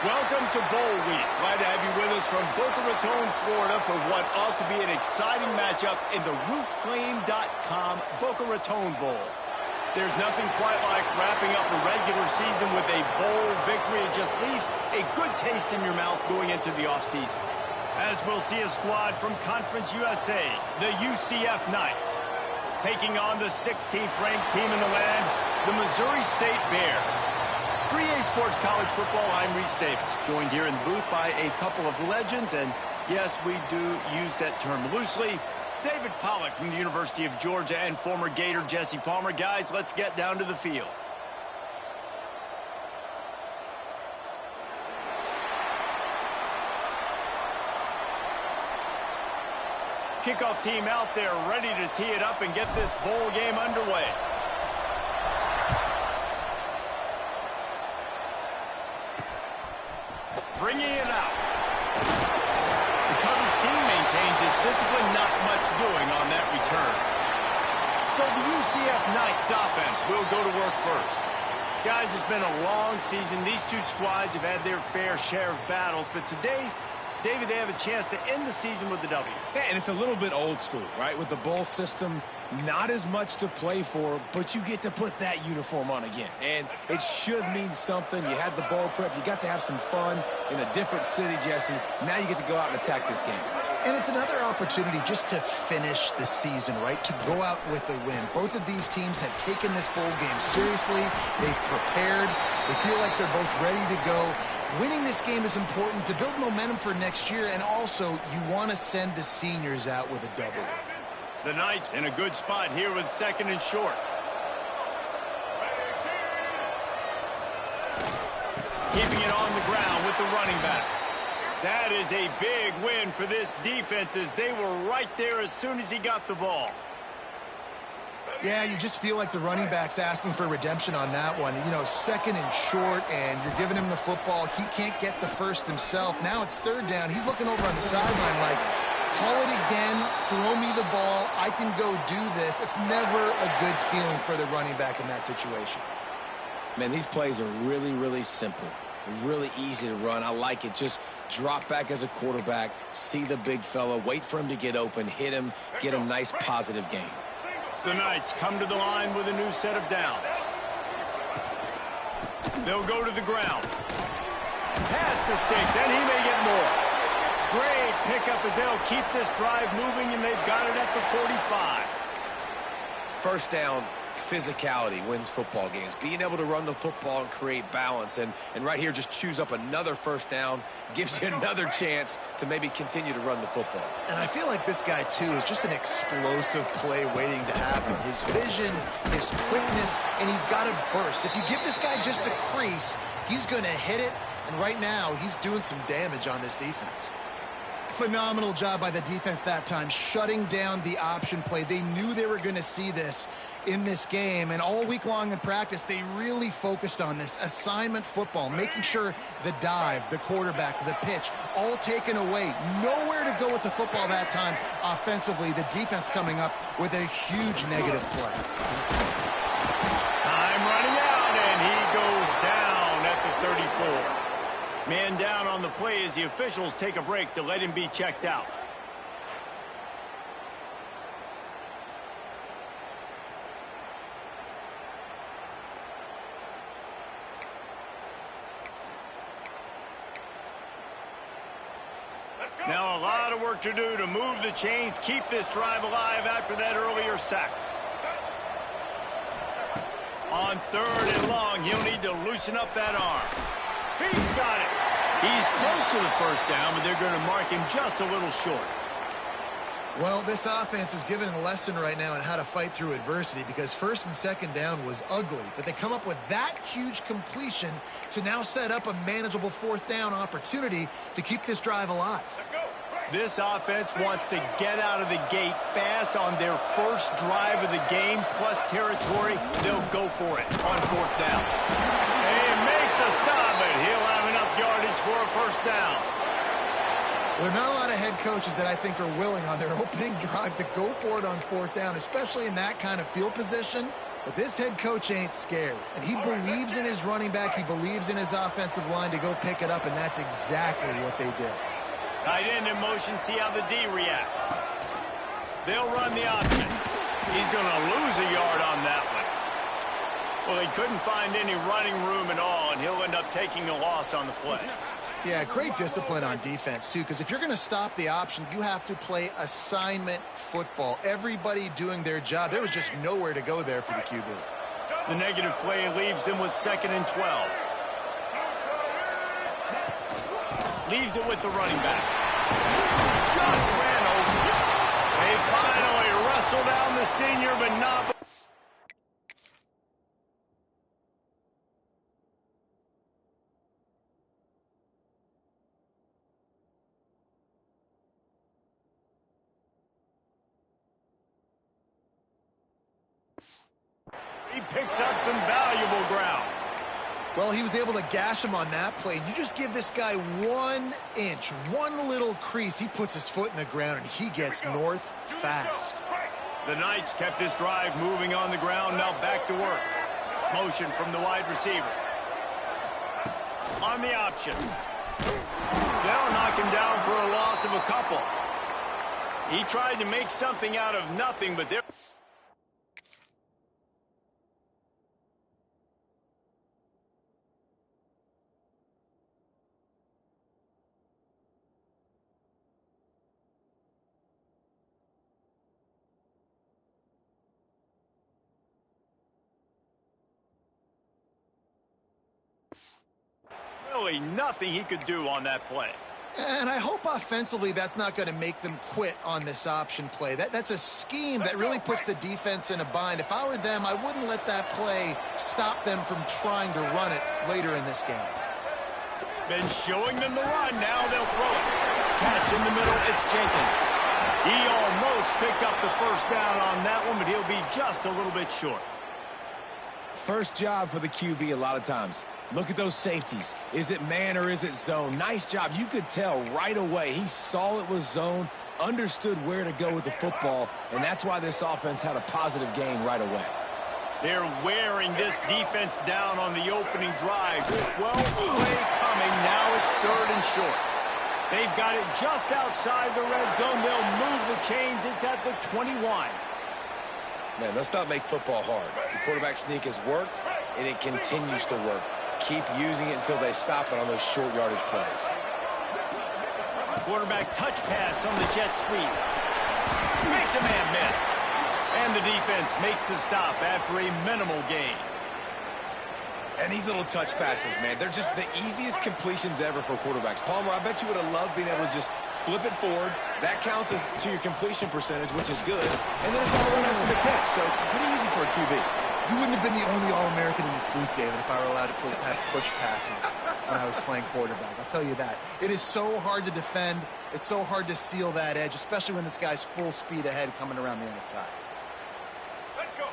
Welcome to Bowl Week. Glad to have you with us from Boca Raton, Florida for what ought to be an exciting matchup in the roofclaim.com Boca Raton Bowl. There's nothing quite like wrapping up a regular season with a bowl victory. It just leaves a good taste in your mouth going into the offseason. As we'll see a squad from Conference USA, the UCF Knights, taking on the 16th ranked team in the land, the Missouri State Bears. 3A Sports College Football, I'm Reese Davis, joined here in the booth by a couple of legends, and yes, we do use that term loosely. David Pollack from the University of Georgia and former Gator Jesse Palmer. Guys, let's get down to the field. Kickoff team out there ready to tee it up and get this bowl game underway. Bringing it out. The coverage team maintains its discipline, not much doing on that return. So the UCF Knights offense will go to work first. Guys, it's been a long season. These two squads have had their fair share of battles, but today, David, they have a chance to end the season with the W. Yeah, and it's a little bit old school, right? With the bowl system, not as much to play for, but you get to put that uniform on again. And it should mean something. You had the bowl prep. You got to have some fun in a different city, Jesse. Now you get to go out and attack this game. And it's another opportunity just to finish the season, right? To go out with a win. Both of these teams have taken this bowl game seriously. They've prepared. They feel like they're both ready to go. Winning this game is important to build momentum for next year, and also you want to send the seniors out with a W. The Knights in a good spot here with second and short. Keeping it on the ground with the running back. That is a big win for this defense as they were right there as soon as he got the ball. Yeah, you just feel like the running back's asking for redemption on that one. You know, second and short, and you're giving him the football. He can't get the first himself. Now it's third down. He's looking over on the sideline like, call it again, throw me the ball, I can go do this. It's never a good feeling for the running back in that situation. Man, these plays are really, really simple. Really easy to run. I like it. Just drop back as a quarterback, see the big fella, wait for him to get open, hit him, get a nice positive gain. The Knights come to the line with a new set of downs. They'll go to the ground. Pass to Sticks, and he may get more. Great pickup as they'll keep this drive moving, and they've got it at the 45. First down, physicality wins football games. Being able to run the football and create balance. And right here, just choose up another first down, gives you another chance to maybe continue to run the football. And I feel like this guy, too, is just an explosive play waiting to happen. His vision, his quickness, and he's got a burst. If you give this guy just a crease, he's going to hit it. And right now, he's doing some damage on this defense. Phenomenal job by the defense that time, shutting down the option play. They knew they were going to see this in this game, and all week long in practice, they really focused on this assignment football, making sure the dive, the quarterback, the pitch, all taken away. Nowhere to go with the football that time offensively. The defense coming up with a huge negative play. Time running out, and he goes down at the 34. Man down on the play as the officials take a break to let him be checked out. Now a lot of work to do to move the chains, keep this drive alive after that earlier sack. On third and long, he'll need to loosen up that arm. He's got it. He's close to the first down, but they're going to mark him just a little short. Well, this offense is giving a lesson right now on how to fight through adversity, because first and second down was ugly, but they come up with that huge completion to now set up a manageable fourth down opportunity to keep this drive alive. This offense wants to get out of the gate fast on their first drive of the game, plus territory. They'll go for it on fourth down. And make the stop, but he'll have enough yardage for a first down. There are not a lot of head coaches that I think are willing on their opening drive to go for it on fourth down, especially in that kind of field position. But this head coach ain't scared. And he believes in his running back. He believes in his offensive line to go pick it up, and that's exactly what they did. Tight end in motion, see how the D reacts. They'll run the option. He's going to lose a yard on that one. Well, he couldn't find any running room at all, and he'll end up taking a loss on the play. Yeah, great discipline on defense, too, because if you're going to stop the option, you have to play assignment football. Everybody doing their job. There was just nowhere to go there for the QB. The negative play leaves them with 2nd and 12. Leaves it with the running back. Just ran over. They finally wrestle down the senior, but not... He picks up some valuable ground. Well, he was able to gash him on that play. You just give this guy 1 inch, one little crease. He puts his foot in the ground, and he gets north fast. The Knights kept this drive moving on the ground. Now back to work. Motion from the wide receiver. On the option. They'll knock him down for a loss of a couple. He tried to make something out of nothing, but they're... really nothing he could do on that play. And I hope offensively that's not going to make them quit on this option play. That's a scheme that really puts the defense in a bind. If I were them, I wouldn't let that play stop them from trying to run it later in this game. Been showing them the run. Now they'll throw it. Catch in the middle. It's Jenkins. He almost picked up the first down on that one, but he'll be just a little bit short. First job for the QB a lot of times. Look at those safeties. Is it man or is it zone? Nice job. You could tell right away. He saw it was zone, understood where to go with the football, and that's why this offense had a positive gain right away. They're wearing this defense down on the opening drive. 12 play coming. Now it's 3rd and short. They've got it just outside the red zone. They'll move the chains. It's at the 21. Man, let's not make football hard. The quarterback sneak has worked, and it continues to work. Keep using it until they stop it on those short yardage plays. Quarterback touch pass on the jet sweep. Makes a man miss. And the defense makes the stop after a minimal gain. And these little touch passes, man, they're just the easiest completions ever for quarterbacks. Palmer, I bet you would have loved being able to just flip it forward. That counts as to your completion percentage, which is good. And then it's all run up to the pitch, so pretty easy for a QB. You wouldn't have been the only All-American in this booth, David, if I were allowed to have push passes when I was playing quarterback. I'll tell you that. It is so hard to defend. It's so hard to seal that edge, especially when this guy's full speed ahead coming around the outside.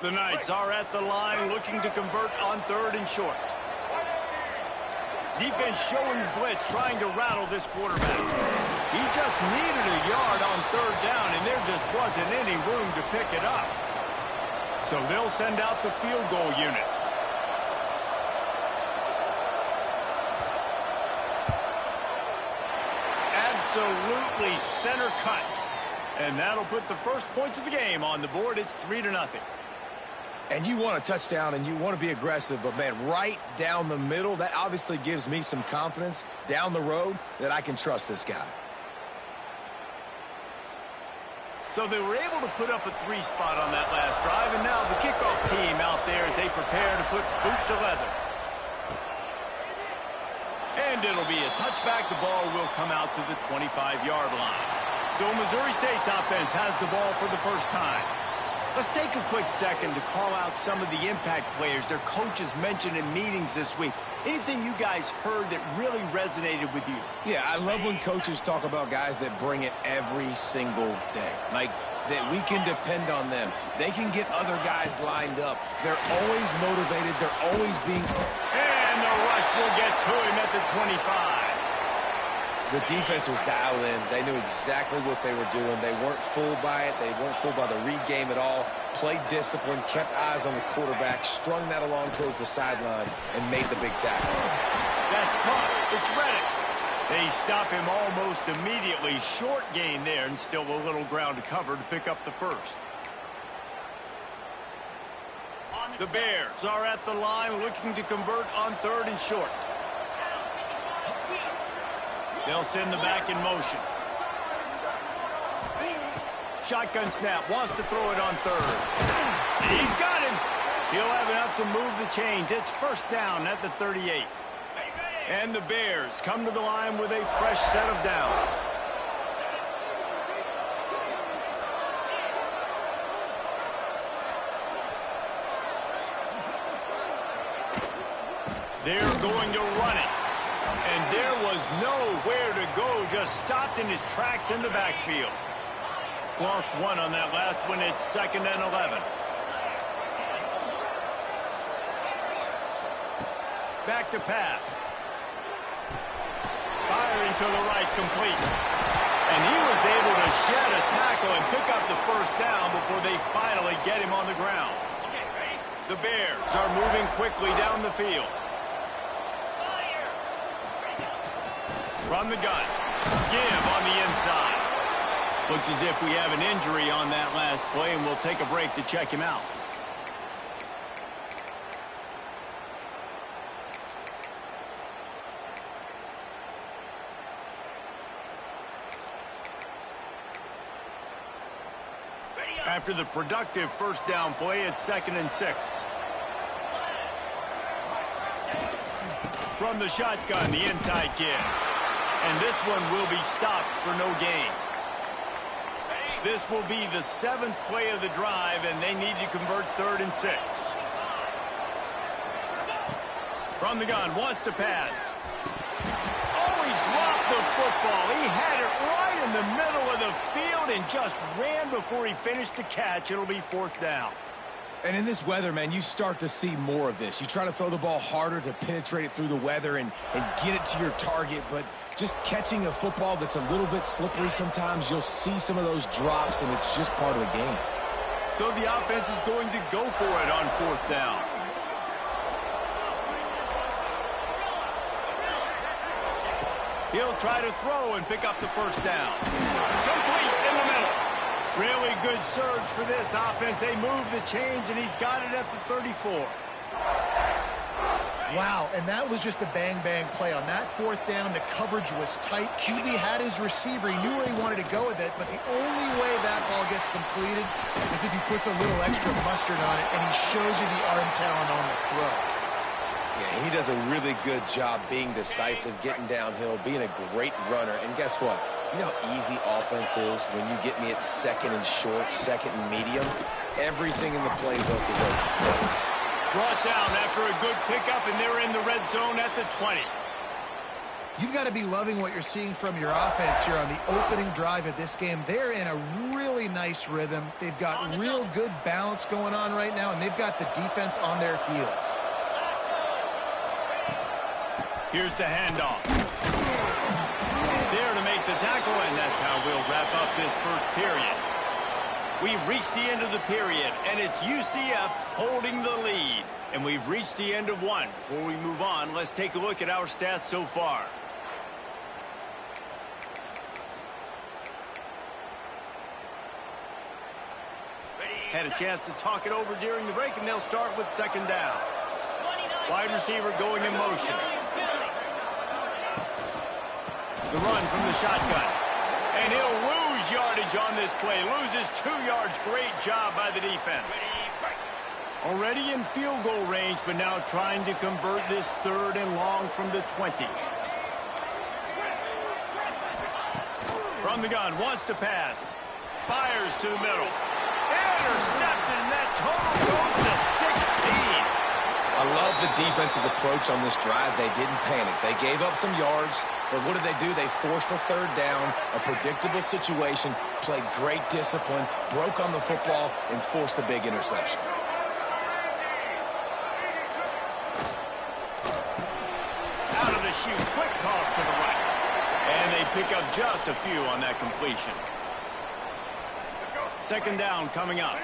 The Knights are at the line looking to convert on 3rd and short. Defense showing blitz, trying to rattle this quarterback. He just needed a yard on 3rd down, and there just wasn't any room to pick it up. So they'll send out the field goal unit. Absolutely center cut. And that'll put the first points of the game on the board. It's 3-0. And you want a touchdown and you want to be aggressive, but, man, right down the middle, that obviously gives me some confidence down the road that I can trust this guy. So they were able to put up a 3 spot on that last drive, and now the kickoff team out there as they prepare to put boot to leather. And it'll be a touchback. The ball will come out to the 25-yard line. So Missouri State's offense has the ball for the first time. Let's take a quick second to call out some of the impact players their coaches mentioned in meetings this week. Anything you guys heard that really resonated with you? Yeah, I love when coaches talk about guys that bring it every single day. Like, that we can depend on them. They can get other guys lined up. They're always motivated. They're always being... And the rush will get to him at the 25. The defense was dialed in. They knew exactly what they were doing. They weren't fooled by it. They weren't fooled by the read game at all. Played discipline, kept eyes on the quarterback, strung that along towards the sideline, and made the big tackle. That's caught. It's Reddick. They stop him almost immediately. Short gain there, and still a little ground to cover to pick up the first. The Bears are at the line looking to convert on 3rd and short. They'll send the back in motion. Shotgun snap, wants to throw it on 3rd. He's got him. He'll have enough to move the chains. It's 1st down at the 38. And the Bears come to the line with a fresh set of downs. They're going to run it. And there was nowhere to go, just stopped in his tracks in the backfield. Lost one on that last one. It's 2nd and 11. Back to pass. Firing to the right, complete. And he was able to shed a tackle and pick up the 1st down before they finally get him on the ground. The Bears are moving quickly down the field. From the gun, give on the inside. Looks as if we have an injury on that last play, and we'll take a break to check him out. After the productive 1st down play, it's 2nd and 6. From the shotgun, the inside give. And this one will be stopped for no gain. This will be the 7th play of the drive, and they need to convert 3rd and 6. From the gun, wants to pass. Oh, he dropped the football. He had it right in the middle of the field and just ran before he finished the catch. It'll be 4th down. And in this weather, man, you start to see more of this. You try to throw the ball harder to penetrate it through the weather and get it to your target, but just catching a football that's a little bit slippery sometimes, you'll see some of those drops, and it's just part of the game. So the offense is going to go for it on 4th down. He'll try to throw and pick up the 1st down. Complete in the middle. Really good surge for this offense. They move the chains, and he's got it at the 34. Wow, and that was just a bang-bang play. On that 4th down, the coverage was tight. QB had his receiver. He knew where he wanted to go with it, but the only way that ball gets completed is if he puts a little extra mustard on it, and he shows you the arm talent on the throw. Yeah, he does a really good job being decisive, getting downhill, being a great runner. And guess what? You know how easy offense is when you get me at 2nd and short, 2nd and medium? Everything in the playbook is open to me. Brought down after a good pickup, and they're in the red zone at the 20. You've got to be loving what you're seeing from your offense here on the opening drive of this game. They're in a really nice rhythm. They've got real good balance going on right now, and they've got the defense on their heels. Here's the handoff. There to make the tackle, and that's how we'll wrap up this 1st period. We've reached the end of the period, and it's UCF holding the lead. And we've reached the end of one. Before we move on, let's take a look at our stats so far. Had a chance to talk it over during the break, and they'll start with 2nd down. Wide receiver going in motion. The run from the shotgun. And he'll lose yardage on this play. Loses 2 yards. Great job by the defense. Already in field goal range, but now trying to convert this 3rd and long from the 20. From the gun, wants to pass. Fires to the middle. Intercepted, and that total goes to 16. I love the defense's approach on this drive. They didn't panic. They gave up some yards, but what did they do? They forced a 3rd down, a predictable situation, played great discipline, broke on the football, and forced the big interception. Out of the chute, quick toss to the right. And they pick up just a few on that completion. Second down coming up.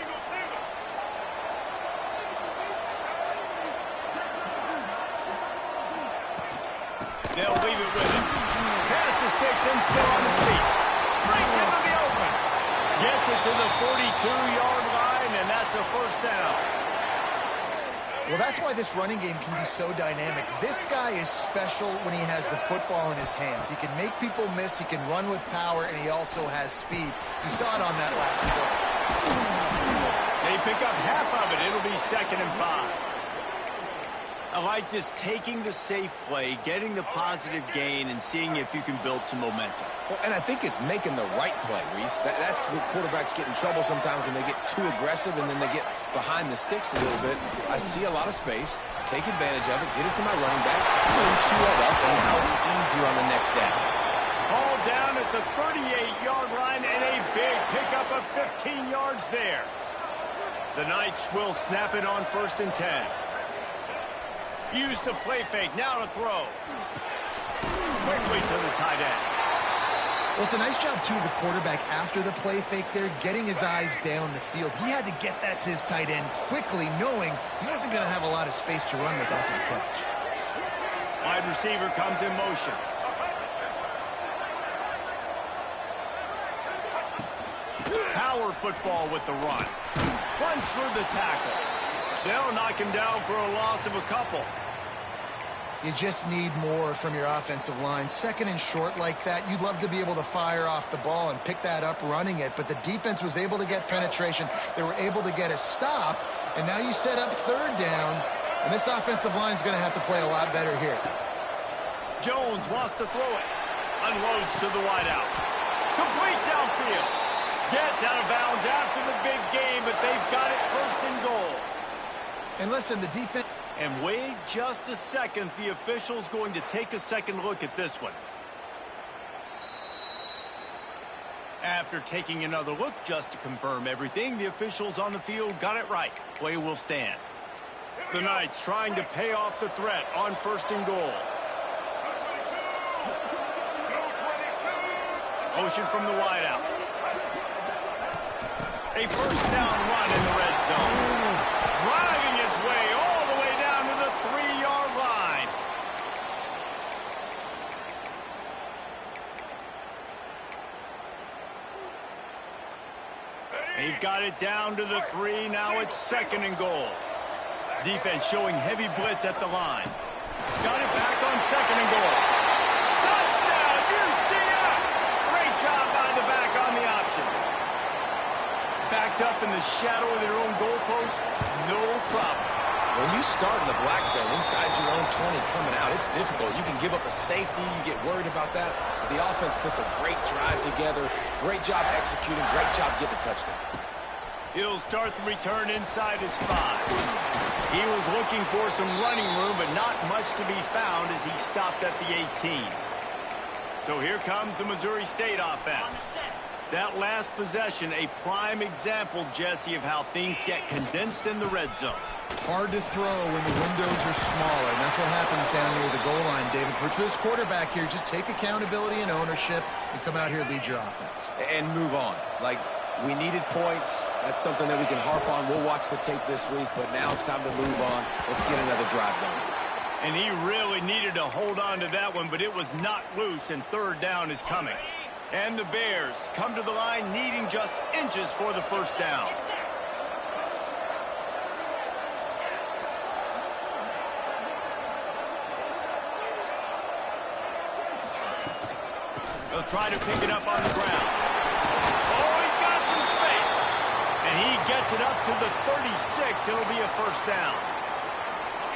They'll leave it with him. Pass the sticks and still on his feet. Brings him to the open. Gets it to the 42-yard line, and that's a first down. Well, that's why this running game can be so dynamic. This guy is special when he has the football in his hands. He can make people miss, he can run with power, and he also has speed. You saw it on that last play. They pick up half of it. It'll be 2nd and 5. I like this, taking the safe play, getting the positive gain, and seeing if you can build some momentum. Well, and I think it's making the right play, Reese. That's where quarterbacks get in trouble sometimes when they get too aggressive and then they get behind the sticks a little bit. I see a lot of space, take advantage of it, get it to my running back, let him chew that up, and now it's easier on the next down. All down at the 38-yard line, and a big pickup of 15 yards there. The Knights will snap it on 1st and 10. Use the play fake, now to throw. Quickly to the tight end. Well, it's a nice job, too, of the quarterback after the play fake there, getting his eyes down the field. He had to get that to his tight end quickly, knowing he wasn't going to have a lot of space to run with after the catch. Wide receiver comes in motion. Power football with the run. Runs through the tackle. They'll knock him down for a loss of a couple. You just need more from your offensive line. 2nd and short like that, you'd love to be able to fire off the ball and pick that up running it, but the defense was able to get penetration. They were able to get a stop, and now you set up 3rd down, and this offensive line is going to have to play a lot better here. Jones wants to throw it. Unloads to the wideout. Complete downfield. Gets out of bounds after the big game, but they've got it 1st and goal. And listen, the defense... And wait just a second. The official's going to take a second look at this one. After taking another look just to confirm everything, the officials on the field got it right. Play will stand. The Knights trying to pay off the threat on 1st and goal. Motion from the wideout. A 1st down run in the red zone. Driving his way all the way down to the 3-yard line. They've got it down to the 3. Now it's 2nd and goal. Defense showing heavy blitz at the line. Got it back on 2nd and goal. Touchdown, UCF! Great job by the back on the option. Backed up in the shadow of their own goalpost, no problem. When you start in the black zone inside your own 20 coming out, it's difficult. You can give up a safety. You get worried about that. The offense puts a great drive together. Great job executing. Great job getting a touchdown. He'll start the return inside his 5. He was looking for some running room, but not much to be found as he stopped at the 18. So here comes the Missouri State offense. That last possession, a prime example, Jesse, of how things get condensed in the red zone. Hard to throw when the windows are smaller, and that's what happens down near the goal line, David. But for this quarterback here, just take accountability and ownership and come out here and lead your offense. And move on. Like, we needed points. That's something that we can harp on. We'll watch the tape this week, but now it's time to move on. Let's get another drive going. And he really needed to hold on to that one, but it was not loose, and 3rd down is coming. And the Bears come to the line needing just inches for the 1st down. They'll try to pick it up on the ground. Oh, he's got some space. And he gets it up to the 36. It'll be a 1st down.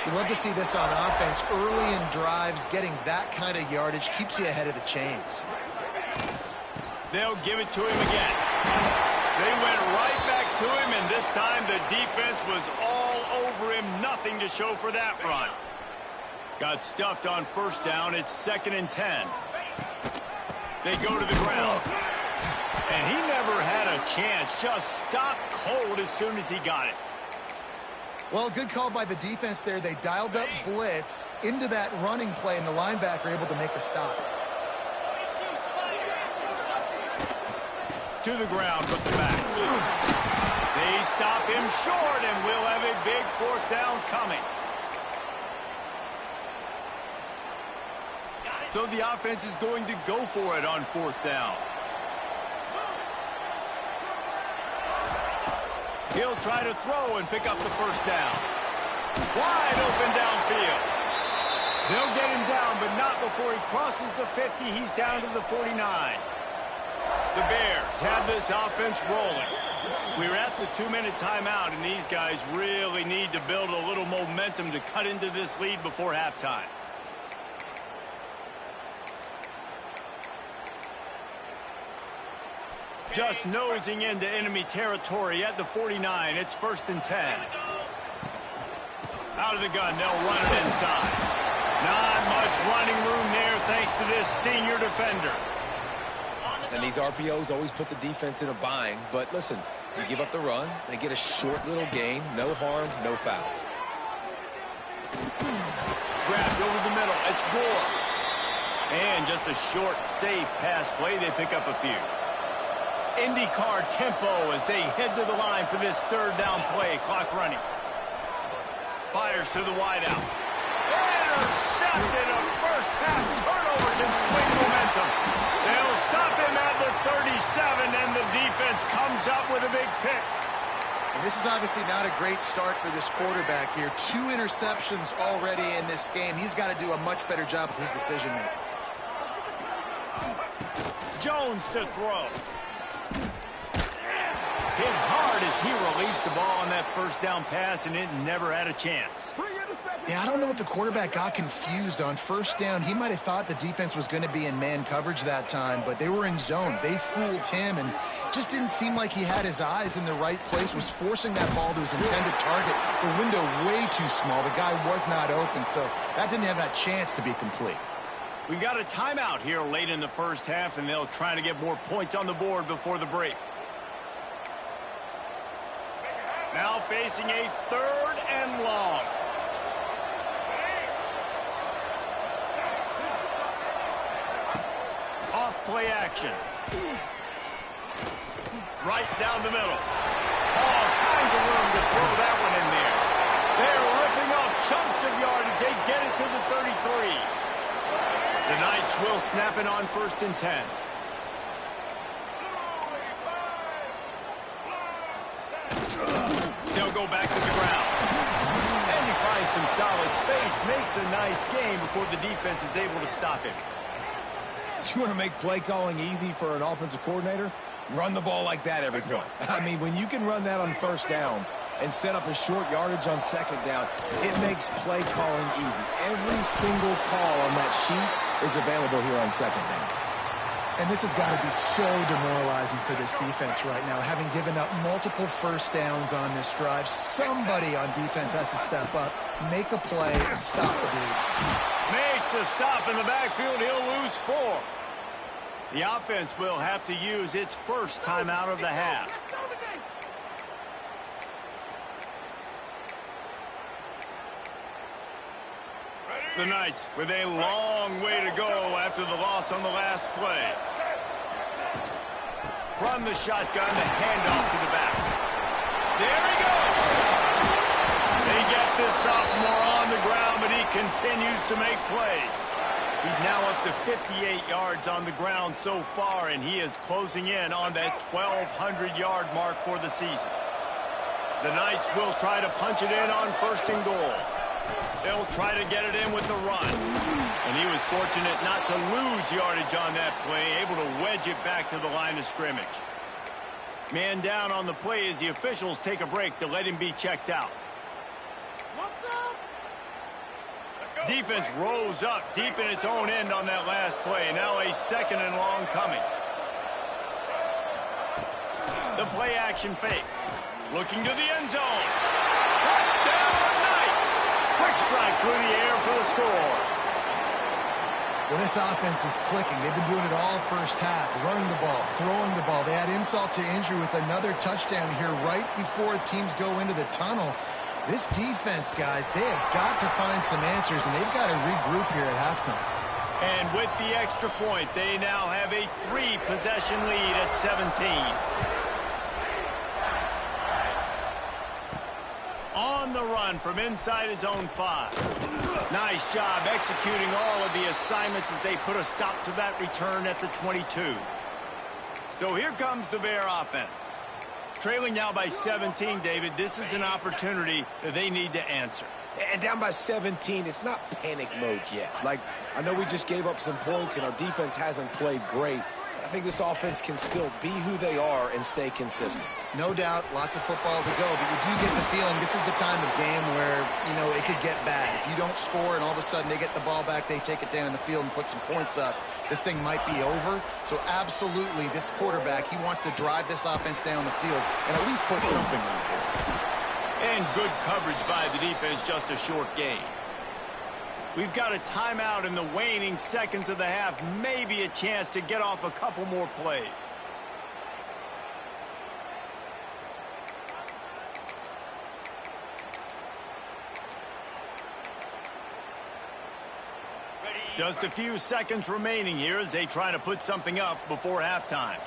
You love to see this on offense. Early in drives, getting that kind of yardage keeps you ahead of the chains. They'll give it to him again. They went right back to him, and this time the defense was all over him. Nothing to show for that run. Got stuffed on 1st down. It's 2nd and 10. They go to the ground. And he never had a chance. Just stopped cold as soon as he got it. Well, good call by the defense there. They dialed up blitz into that running play, and the linebacker able to make the stop. to the ground with the back. They stop him short, and we'll have a big fourth down coming. So the offense is going to go for it on fourth down. He'll try to throw and pick up the first down. Wide open downfield. They'll get him down, but not before he crosses the 50. He's down to the 49. The Bears have this offense rolling. We're at the 2-minute timeout, and these guys really need to build a little momentum to cut into this lead before halftime. Just nosing into enemy territory at the 49. It's 1st and 10. Out of the gun, they'll run it inside. Not much running room there thanks to this senior defender. And these RPOs always put the defense in a bind. But listen, you give up the run, they get a short little gain. No harm, no foul. Grabbed over the middle. It's Gore. And just a short, safe pass play. They pick up a few. IndyCar tempo as they head to the line for this third down play. Clock running. Fires to the wideout. Intercepted. A first half turnover can swing momentum. They'll stop him at the 37, and the defense comes up with a big pick. And this is obviously not a great start for this quarterback here. 2 interceptions already in this game. He's got to do a much better job with his decision-making. Jones to throw. Hit hard as he released the ball on that first down pass, and it never had a chance. Yeah, I don't know if the quarterback got confused on first down. He might have thought the defense was going to be in man coverage that time, but they were in zone. They fooled him, and just didn't seem like he had his eyes in the right place, was forcing that ball to his intended target. The window way too small. The guy was not open, so that didn't have that chance to be complete. We got a timeout here late in the first half, and they'll try to get more points on the board before the break. Now facing a 3rd and long. Off play action. Right down the middle. All kinds of room to throw that one in there. They're ripping off chunks of yardage. They get it to the 33. The Knights will snap it on 1st and 10. They'll go back to the ground. And he finds some solid space, makes a nice game before the defense is able to stop him. You want to make play calling easy for an offensive coordinator? Run the ball like that every point. I mean, when you can run that on first down and set up a short yardage on second down, it makes play calling easy. Every single call on that sheet is available here on second down. And this has got to be so demoralizing for this defense right now. Having given up multiple first downs on this drive, somebody on defense has to step up, make a play, and stop the bleed. Makes a stop in the backfield. He'll lose 4. The offense will have to use its first timeout of the half. The Knights with a long way to go after the loss on the last play. From the shotgun, the handoff to the back. There he goes. They get this sophomore on the ground, but he continues to make plays. He's now up to 58 yards on the ground so far, and he is closing in on that 1,200-yard mark for the season. The Knights will try to punch it in on 1st and goal. They'll try to get it in with the run. And he was fortunate not to lose yardage on that play, able to wedge it back to the line of scrimmage. Man down on the play as the officials take a break to let him be checked out. Defense rose up deep in its own end on that last play. Now a 2nd and long coming. The play action fake. Looking to the end zone. Touchdown Knights! Quick strike through the air for the score. Well, this offense is clicking. They've been doing it all first half, running the ball, throwing the ball. They had insult to injury with another touchdown here right before teams go into the tunnel. This defense, guys, they have got to find some answers, and they've got to regroup here at halftime. And with the extra point, they now have a 3-possession lead at 17. On the run from inside his own 5. Nice job executing all of the assignments as they put a stop to that return at the 22. So here comes the Bear offense. Trailing now by 17, David. This is an opportunity that they need to answer. And down by 17, it's not panic mode yet. Like, I know we just gave up some points and our defense hasn't played great. I think this offense can still be who they are and stay consistent. No doubt, lots of football to go, but you do get the feeling this is the time of game where, you know, it could get bad. If you don't score and all of a sudden they get the ball back, they take it down the field and put some points up, this thing might be over. So absolutely, this quarterback, he wants to drive this offense down the field and at least put something on the board. And good coverage by the defense, just a short gain. We've got a timeout in the waning seconds of the half. Maybe a chance to get off a couple more plays. Just a few seconds remaining here as they try to put something up before halftime.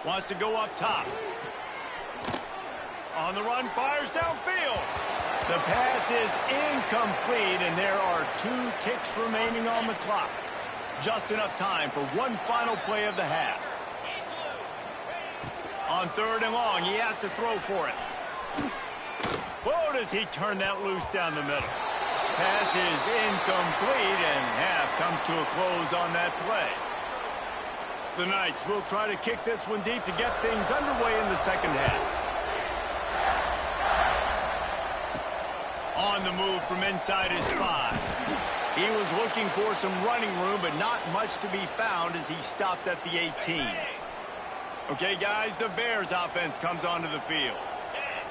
Wants to go up top. On the run, fires downfield. The pass is incomplete, and there are 2 ticks remaining on the clock. Just enough time for one final play of the half. On 3rd and long, he has to throw for it. Whoa, does he turn that loose down the middle. Pass is incomplete, and half comes to a close on that play. The Knights will try to kick this one deep to get things underway in the second half. On the move from inside his 5. He was looking for some running room, but not much to be found as he stopped at the 18. Okay, guys, the Bears offense comes onto the field.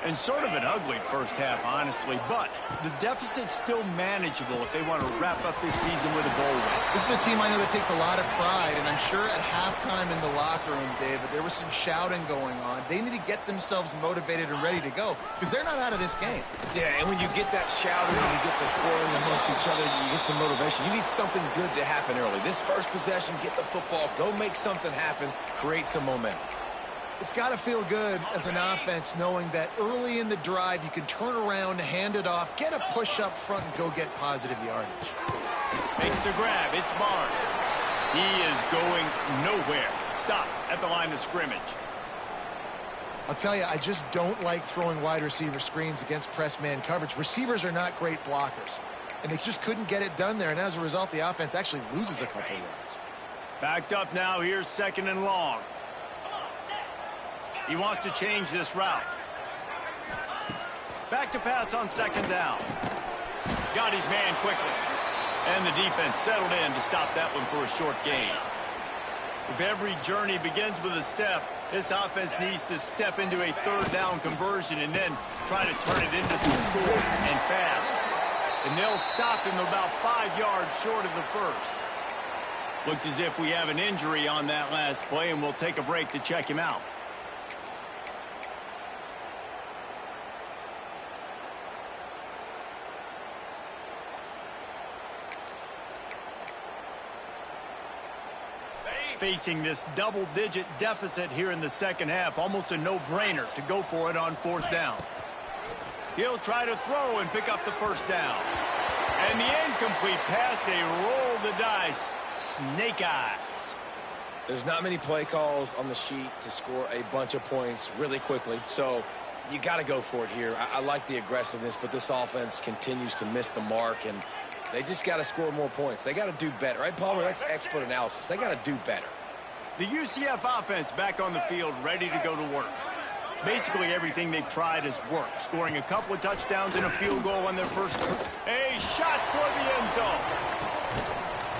And sort of an ugly first half, honestly, but the deficit's still manageable if they want to wrap up this season with a bowl win. This is a team I know that takes a lot of pride, and I'm sure at halftime in the locker room, David, there was some shouting going on. They need to get themselves motivated and ready to go because they're not out of this game. Yeah, and when you get that shouting and you get the quarreling amongst each other, you get some motivation. You need something good to happen early. This first possession, get the football, go make something happen, create some momentum. It's got to feel good as an offense knowing that early in the drive you can turn around, hand it off, get a push up front, and go get positive yardage. Makes the grab. It's Barnes. He is going nowhere. Stop at the line of scrimmage. I'll tell you, I just don't like throwing wide receiver screens against press man coverage. Receivers are not great blockers, and they just couldn't get it done there, and as a result, the offense actually loses a couple yards. Backed up now. Here's 2nd and long. He wants to change this route. Back to pass on 2nd down. Got his man quickly. And the defense settled in to stop that one for a short gain. If every journey begins with a step, this offense needs to step into a 3rd down conversion and then try to turn it into some scores, and fast. And they'll stop him about 5 yards short of the first. Looks as if we have an injury on that last play, and we'll take a break to check him out. Facing this double-digit deficit here in the second half, almost a no-brainer to go for it on 4th down. He'll try to throw and pick up the first down. And the incomplete pass, they roll the dice. Snake eyes. There's not many play calls on the sheet to score a bunch of points really quickly, so you got to go for it here. I like the aggressiveness, but this offense continues to miss the mark, and they just got to score more points. They got to do better. Right, Palmer? That's expert analysis. They got to do better. The UCF offense back on the field, ready to go to work. Basically everything they've tried has worked, scoring a couple of touchdowns and a field goal on their first. A shot for the end zone.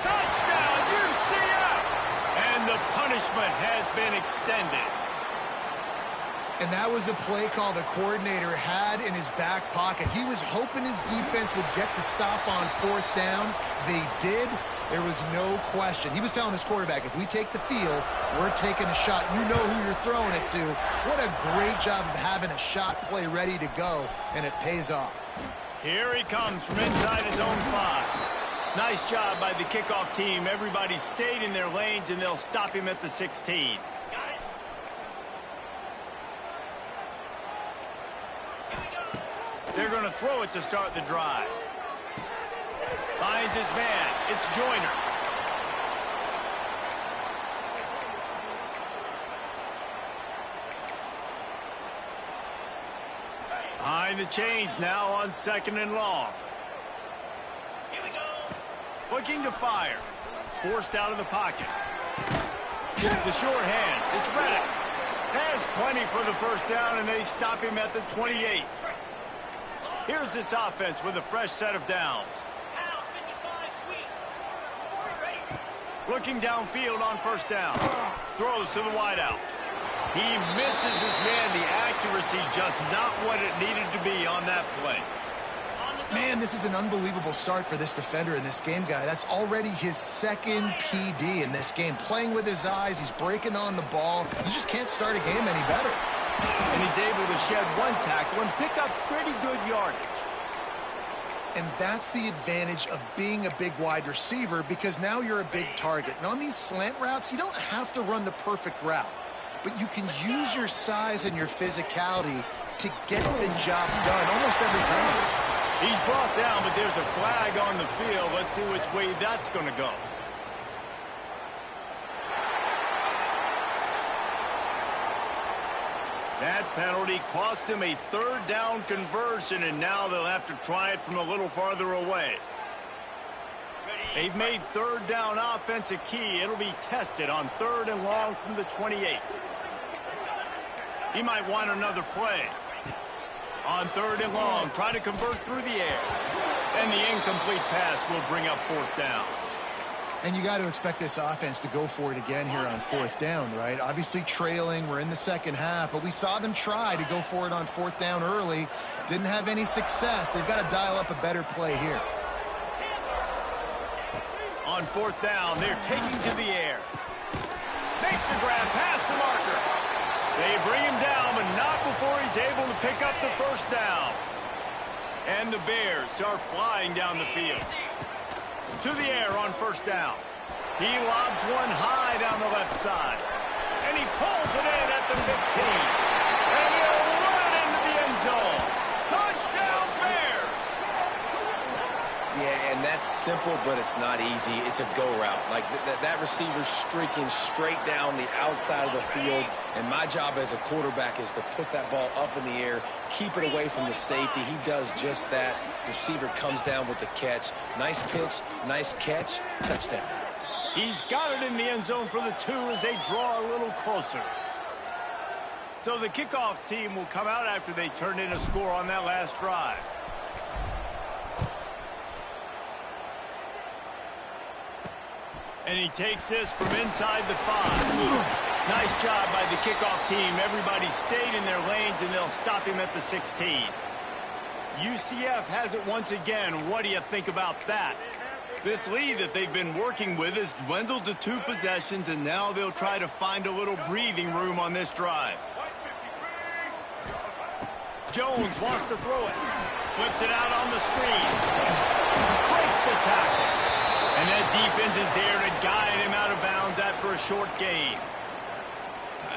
Touchdown, UCF! And the punishment has been extended. And that was a play call the coordinator had in his back pocket. He was hoping his defense would get the stop on 4th down. They did. There was no question. He was telling his quarterback, if we take the field, we're taking a shot. You know who you're throwing it to. What a great job of having a shot play ready to go, and it pays off. Here he comes from inside his own 5. Nice job by the kickoff team. Everybody stayed in their lanes, and they'll stop him at the 16. They're going to throw it to start the drive. Finds his man. It's Joyner. Behind the chains now on 2nd and long. Looking to fire. Forced out of the pocket. The short hands. It's Reddick. Has plenty for the first down, and they stop him at the 28. Here's this offense with a fresh set of downs. Looking downfield on first down. Throws to the wideout. He misses his man. The accuracy just not what it needed to be on that play. Man, this is an unbelievable start for this defender in this game, guy. That's already his 2nd PD in this game. Playing with his eyes, he's breaking on the ball. You just can't start a game any better. And he's able to shed one tackle and pick up pretty good yardage. And that's the advantage of being a big wide receiver, because now you're a big target. And on these slant routes, you don't have to run the perfect route, but you can use your size and your physicality to get the job done almost every time. He's brought down, but there's a flag on the field. Let's see which way that's going to go. That penalty cost him a 3rd down conversion, and now they'll have to try it from a little farther away. They've made 3rd down offense a key. It'll be tested on 3rd and long from the 28. He might want another play. On 3rd and long, try to convert through the air. And the incomplete pass will bring up 4th down. And you got to expect this offense to go for it again here on 4th down, right? Obviously trailing, we're in the 2nd half, but we saw them try to go for it on 4th down early. Didn't have any success. They've got to dial up a better play here. On 4th down, they're taking to the air. Makes the grab past the marker. They bring him down, but not before he's able to pick up the first down. And the Bears are flying down the field. To the air on first down. He lobs one high down the left side. And he pulls it in at the 15. And he'll run it into the end zone. Touchdown, Bears! Yeah, and that's simple, but it's not easy. It's a go route. Like that receiver's streaking straight down the outside of the field, and my job as a quarterback is to put that ball up in the air, keep it away from the safety. He does just that. Receiver comes down with the catch. Nice pitch, nice catch, touchdown. He's got it in the end zone for the 2 as they draw a little closer. So the kickoff team will come out after they turn in a score on that last drive. And he takes this from inside the 5. Nice job by the kickoff team. Everybody stayed in their lanes, and they'll stop him at the 16. UCF has it once again. What do you think about that? This lead that they've been working with has dwindled to 2 possessions, and now they'll try to find a little breathing room on this drive. Jones wants to throw it. Flips it out on the screen. Breaks the tackle. And that defense is there to guide him out of bounds after a short gain.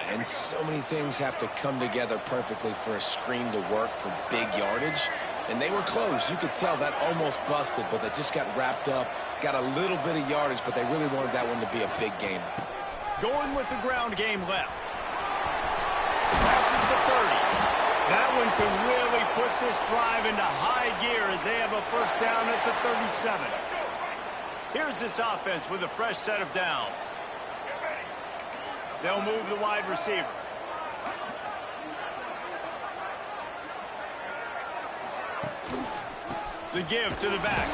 And so many things have to come together perfectly for a screen to work for big yardage. And they were close. You could tell that almost busted, but they just got wrapped up, got a little bit of yardage, but they really wanted that one to be a big gainer. Going with the ground game left. Passes to 30. That one could really put this drive into high gear as they have a first down at the 37. Here's this offense with a fresh set of downs. They'll move the wide receiver. The give to the back.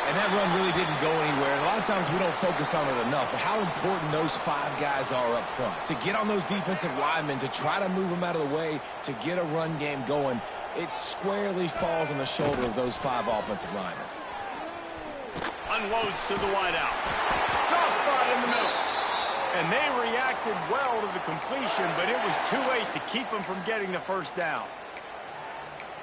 And that run really didn't go anywhere. And a lot of times we don't focus on it enough. But how important those 5 guys are up front. To get on those defensive linemen, to try to move them out of the way, to get a run game going, it squarely falls on the shoulder of those 5 offensive linemen. Unloads to the wideout. Soft spot in the middle. And they reacted well to the completion, but it was too late to keep them from getting the first down.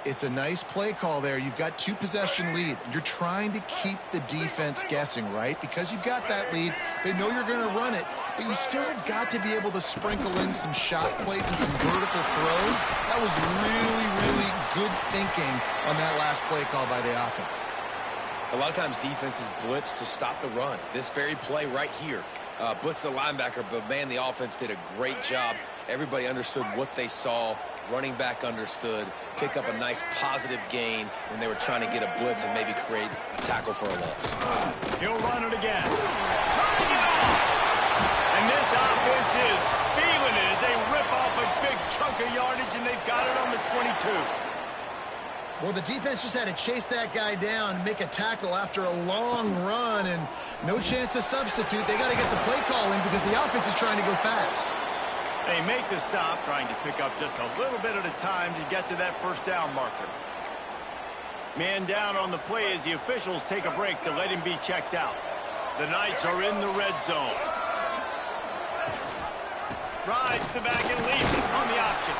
It's a nice play call there. You've got 2-possession lead. You're trying to keep the defense guessing, right? Because you've got that lead, they know you're going to run it, but you still have got to be able to sprinkle in some shot plays and some vertical throws. That was really, really good thinking on that last play call by the offense. A lot of times defenses blitz to stop the run. This very play right here, blitz the linebacker, but man, the offense did a great job. Everybody understood what they saw. Running back understood. Pick up a nice positive gain when they were trying to get a blitz and maybe create a tackle for a loss. He'll run it again. Turning it off. And this offense is feeling it as they rip off a big chunk of yardage, and they've got it on the 22. Well, the defense just had to chase that guy down, make a tackle after a long run, and no chance to substitute. They got to get the play call in because the offense is trying to go fast. They make the stop, trying to pick up just a little bit at a time to get to that first down marker. Man down on the play as the officials take a break to let him be checked out. The Knights are in the red zone. Rides the back and leaves it on the option.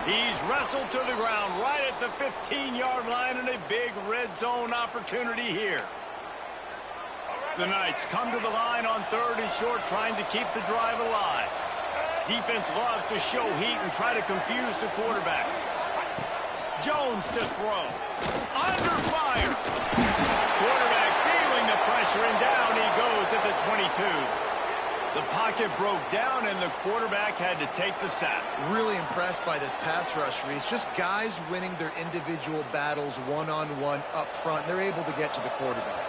He's wrestled to the ground right at the 15-yard line, and a big red zone opportunity here. The Knights come to the line on 3rd and short, trying to keep the drive alive. Defense loves to show heat and try to confuse the quarterback. Jones to throw. Under fire. Quarterback feeling the pressure, and down he goes at the 22. The pocket broke down, and the quarterback had to take the sack. Really impressed by this pass rush, Reese. Just guys winning their individual battles one-on-one up front. They're able to get to the quarterback.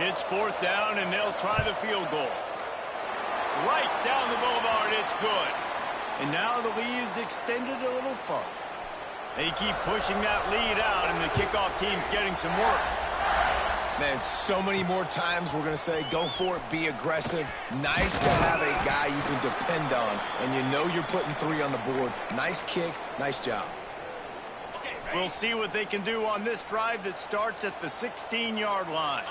It's 4th down, and they'll try the field goal. Right down the boulevard, it's good. And now the lead is extended a little further. They keep pushing that lead out, and the kickoff team's getting some work. Man, so many more times we're going to say, go for it, be aggressive. Nice to have a guy you can depend on, and you know you're putting 3 on the board. Nice kick, nice job. We'll see what they can do on this drive that starts at the 16-yard line.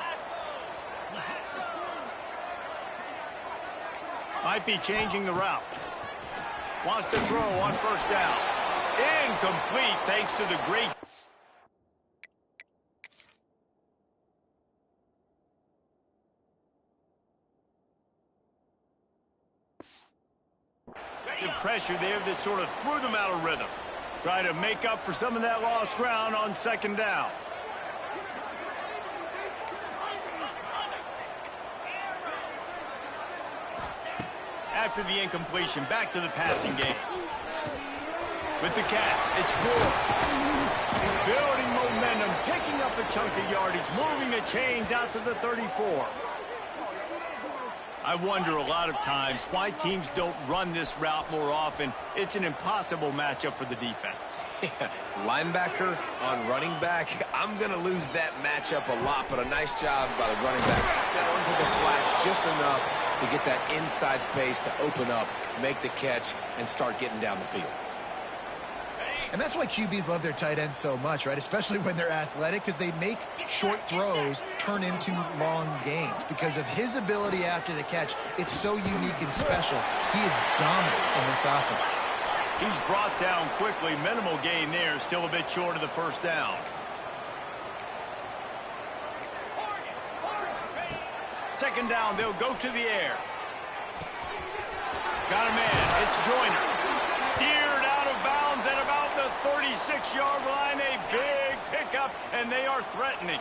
Might be changing the route. Wants to throw on 1st down. Incomplete thanks to the great... Some pressure there that sort of threw them out of rhythm. Try to make up for some of that lost ground on 2nd down. After the incompletion, back to the passing game. With the catch, it's Gore. Building momentum, picking up a chunk of yardage, moving the chains out to the 34. I wonder a lot of times why teams don't run this route more often. It's an impossible matchup for the defense. Yeah, linebacker on running back. I'm going to lose that matchup a lot, but a nice job by the running back selling to the flats just enough to get that inside space to open up, make the catch, and start getting down the field. And that's why QBs love their tight ends so much, right? Especially when they're athletic, because they make short throws turn into long gains. Because of his ability after the catch, it's so unique and special. He is dominant in this offense. He's brought down quickly. Minimal gain there, still a bit short of the 1st down. Second down, they'll go to the air. Got a man, it's Joyner. Steered out of bounds at about the 36-yard line. A big pickup, and they are threatening.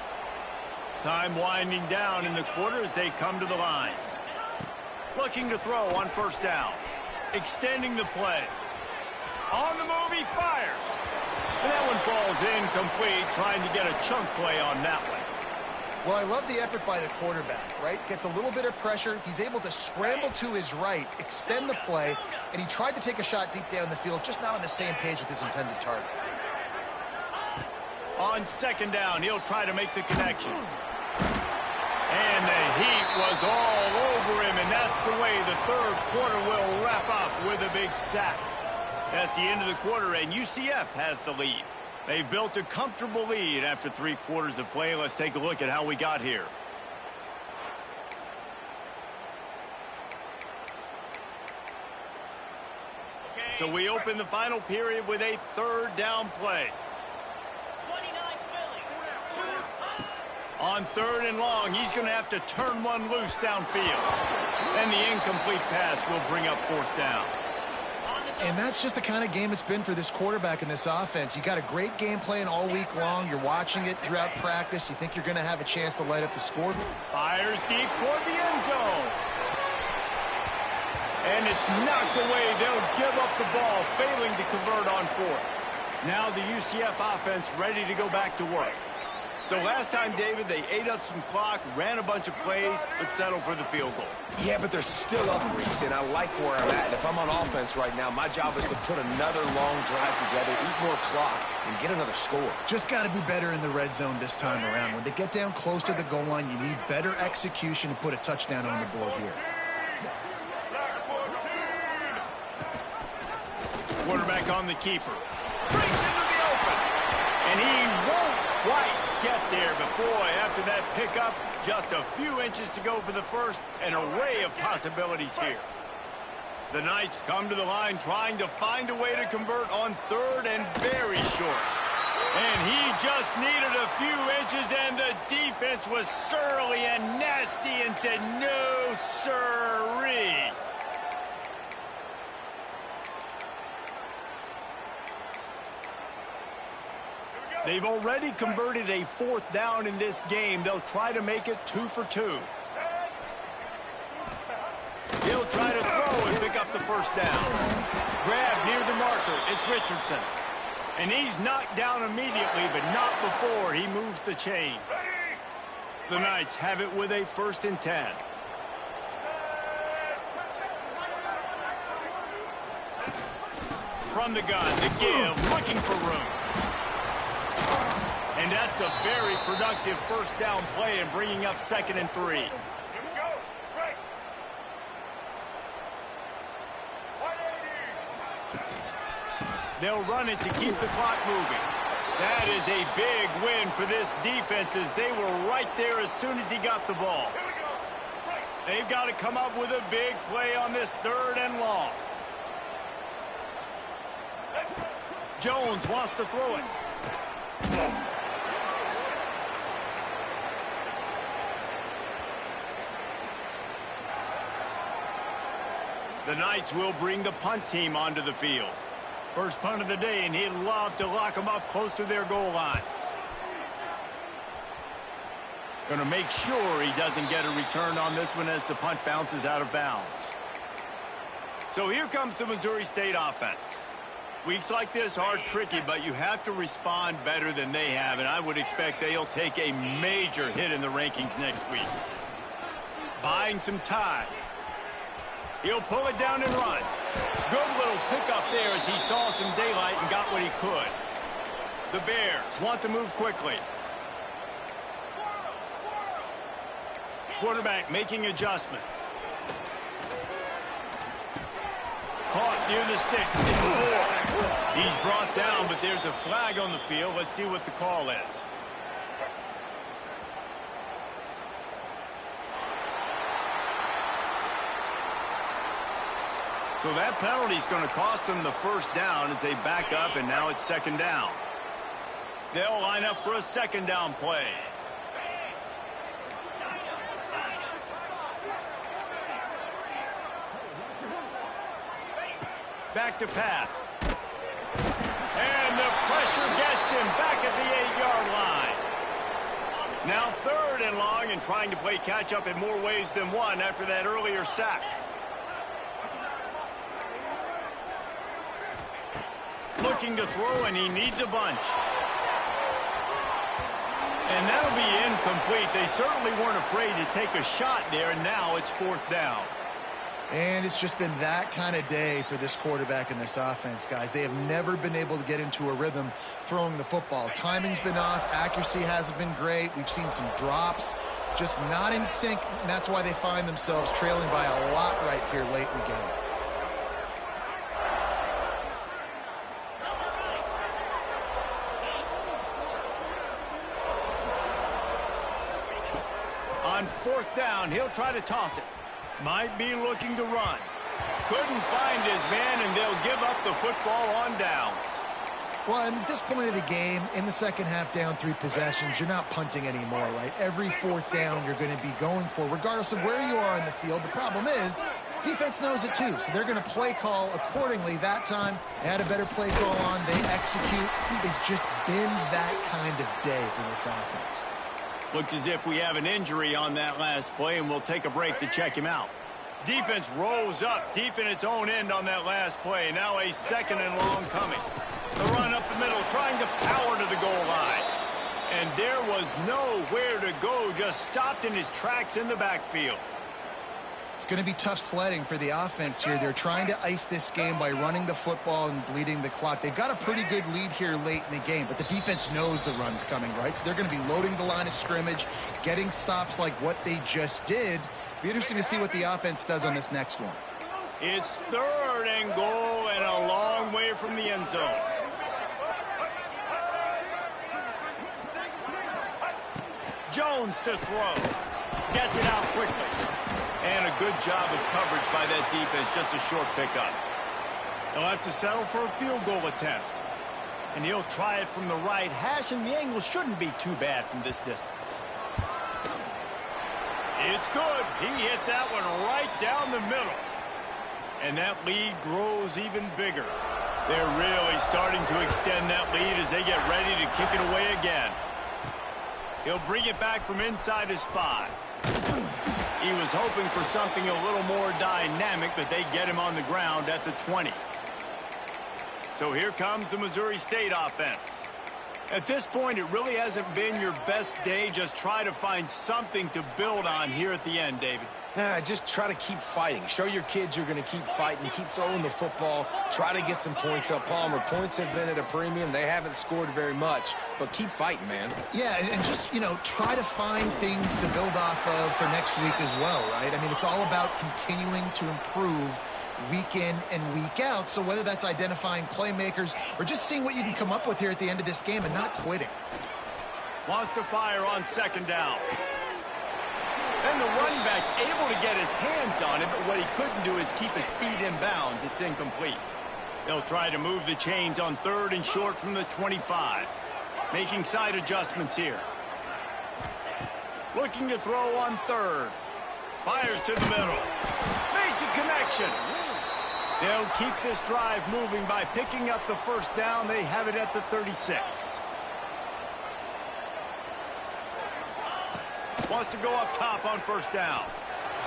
Time winding down in the quarter as they come to the line. Looking to throw on 1st down. Extending the play. On the move, he fires. And that one falls incomplete, trying to get a chunk play on that one. Well, I love the effort by the quarterback, right? Gets a little bit of pressure. He's able to scramble to his right, extend the play, and he tried to take a shot deep down the field, just not on the same page with his intended target. On 2nd down, he'll try to make the connection. And the heat was all over him, and that's the way the 3rd quarter will wrap up with a big sack. That's the end of the quarter, and UCF has the lead. They've built a comfortable lead after 3 quarters of play. Let's take a look at how we got here. So we open the final period with a third down play. On third and long, he's going to have to turn one loose downfield. And the incomplete pass will bring up fourth down. And that's just the kind of game it's been for this quarterback in this offense. You got a great game plan all week long. You're watching it throughout practice. You think you're going to have a chance to light up the score. Fires deep toward the end zone. And it's knocked away. They'll give up the ball, failing to convert on fourth. Now the UCF offense ready to go back to work. So last time, David, they ate up some clock, ran a bunch of plays, but settled for the field goal. Yeah, but they're still up, Reese, and I like where I'm at. And if I'm on offense right now, my job is to put another long drive together, eat more clock, and get another score. Just got to be better in the red zone this time around. When they get down close to the goal line, you need better execution to put a touchdown on the board here. Quarterback on the keeper. Breaks into the open. And he won't quite get there, but boy, after that pickup, just a few inches to go for the first, an array of possibilities here. The Knights come to the line trying to find a way to convert on third and very short. And he just needed a few inches, and the defense was surly and nasty and said, no, sirree. They've already converted a fourth down in this game. They'll try to make it 2 for 2. He'll try to throw and pick up the first down. Grab near the marker. It's Richardson. And he's knocked down immediately, but not before he moves the chains. The Knights have it with a 1st and 10. From the gun, the give, looking for room. And that's a very productive first down play and bringing up 2nd and 3. They'll run it to keep the clock moving. That is a big win for this defense as they were right there as soon as he got the ball. They've got to come up with a big play on this 3rd and long. Jones wants to throw it. The Knights will bring the punt team onto the field. First punt of the day, and he'd love to lock them up close to their goal line. Going to make sure he doesn't get a return on this one as the punt bounces out of bounds. So here comes the Missouri State offense. Weeks like this are tricky, but you have to respond better than they have, and I would expect they'll take a major hit in the rankings next week. Buying some time. He'll pull it down and run. Good little pickup there as he saw some daylight and got what he could. The Bears want to move quickly. Quarterback making adjustments. Caught near the sticks. It's 4. He's brought down, but there's a flag on the field. Let's see what the call is. So that penalty is going to cost them the first down as they back up, and now it's 2nd down. They'll line up for a 2nd down play. Back to pass. And the pressure gets him back at the 8-yard line. Now 3rd and long and trying to play catch-up in more ways than one after that earlier sack. Looking to throw, and he needs a bunch. And that'll be incomplete. They certainly weren't afraid to take a shot there, and now it's 4th down. And it's just been that kind of day for this quarterback and this offense, guys. They have never been able to get into a rhythm throwing the football. Timing's been off. Accuracy hasn't been great. We've seen some drops. Just not in sync, and that's why they find themselves trailing by a lot right here late in the game. On 4th down, he'll try to toss it. Might be looking to run. Couldn't find his man, and they'll give up the football on downs. Well, at this point of the game, in the second half, down 3 possessions, you're not punting anymore, right? Every 4th down you're going to be going for, regardless of where you are in the field. The problem is, defense knows it too, so they're going to play call accordingly. That time, they had a better play call on. They execute. It's just been that kind of day for this offense. Looks as if we have an injury on that last play, and we'll take a break to check him out. Defense rose up deep in its own end on that last play. Now a 2nd and long coming. The run up the middle, trying to power to the goal line. And there was nowhere to go, just stopped in his tracks in the backfield. It's going to be tough sledding for the offense here. They're trying to ice this game by running the football and bleeding the clock. They've got a pretty good lead here late in the game, but the defense knows the run's coming, right? So they're going to be loading the line of scrimmage, getting stops like what they just did. Be interesting to see what the offense does on this next one. It's 3rd and goal and a long way from the end zone. Jones to throw. Gets it out quickly. And a good job of coverage by that defense. Just a short pickup. They'll have to settle for a field goal attempt. And he'll try it from the right hash, and the angle shouldn't be too bad from this distance. It's good. He hit that one right down the middle. And that lead grows even bigger. They're really starting to extend that lead as they get ready to kick it away again. He'll bring it back from inside his 5. He was hoping for something a little more dynamic, but they get him on the ground at the 20. So here comes the Missouri State offense. At this point, it really hasn't been your best day. Just try to find something to build on here at the end, David. Just try to keep fighting. Show your kids you're going to keep fighting. Keep throwing the football. Try to get some points up. Palmer, points have been at a premium. They haven't scored very much, but keep fighting, man. Yeah, and just, try to find things to build off of for next week as well, right? I mean, it's all about continuing to improve week in and week out. So whether that's identifying playmakers or just seeing what you can come up with here at the end of this game and not quitting. Wants to fire on 2nd down. Then the running back able to get his hands on it, but what he couldn't do is keep his feet in bounds. It's incomplete. They'll try to move the chains on 3rd and short from the 25. Making side adjustments here. Looking to throw on 3rd. Fires to the middle. Makes a connection. They'll keep this drive moving by picking up the 1st down. They have it at the 36. Wants to go up top on 1st down.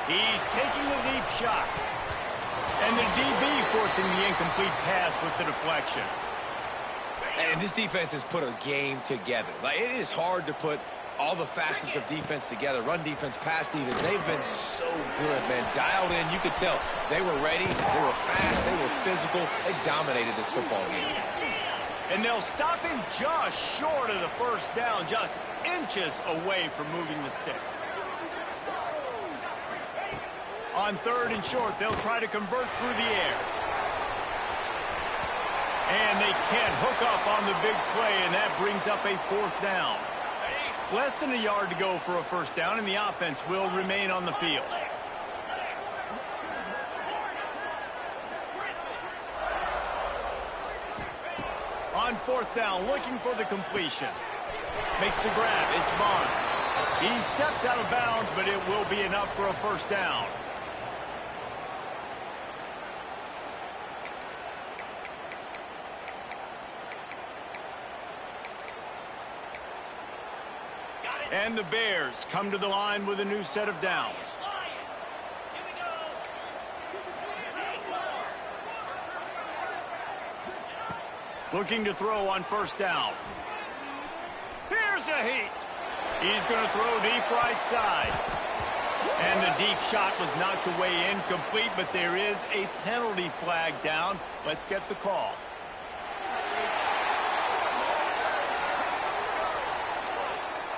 He's taking the deep shot. And the DB forcing the incomplete pass with the deflection. And this defense has put a game together. It is hard to put all the facets of defense together. Run defense, pass defense. They've been so good, man. Dialed in. You could tell they were ready. They were fast. They were physical. They dominated this football game. And they'll stop him just short of the 1st down, just inches away from moving the sticks. On 3rd and short, they'll try to convert through the air. And they can't hook up on the big play, and that brings up a 4th down. Less than a yard to go for a 1st down, and the offense will remain on the field. On 4th down, looking for the completion. Makes the grab. It's Barnes. He steps out of bounds, but it will be enough for a 1st down. And the Bears come to the line with a new set of downs. Looking to throw on 1st down. Here's a heat. He's going to throw deep right side. And the deep shot was knocked away incomplete, but there is a penalty flag down. Let's get the call.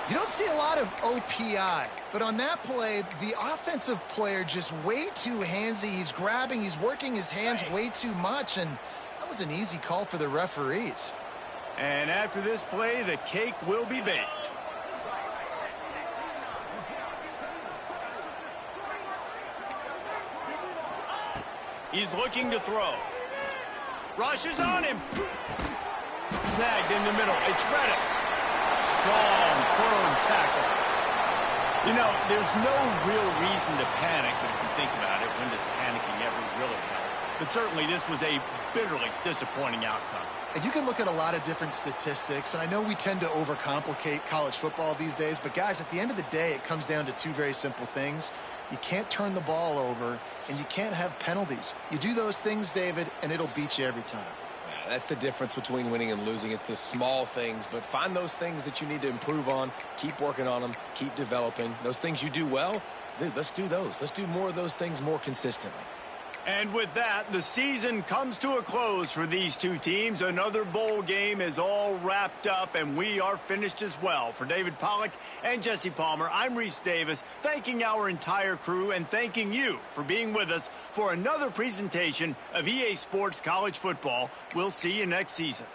You don't see a lot of OPI, but on that play, the offensive player just way too handsy. He's grabbing, he's working his hands way too much, and that was an easy call for the referees. And after this play, the cake will be baked. He's looking to throw. Rushes on him. Snagged in the middle. It's Reddick. Strong, firm tackle. You know, there's no real reason to panic, but if you think about it, when does panicking ever really help? But certainly this was a bitterly disappointing outcome. And you can look at a lot of different statistics, and I know we tend to overcomplicate college football these days, but guys, at the end of the day, it comes down to two very simple things. You can't turn the ball over, and you can't have penalties. You do those things, David, and it'll beat you every time. That's the difference between winning and losing. It's the small things, but find those things that you need to improve on. Keep working on them. Keep developing. Those things you do well, dude, let's do those. Let's do more of those things more consistently. And with that, the season comes to a close for these two teams. Another bowl game is all wrapped up, and we are finished as well. For David Pollack and Jesse Palmer, I'm Reese Davis, thanking our entire crew and thanking you for being with us for another presentation of EA Sports College Football. We'll see you next season.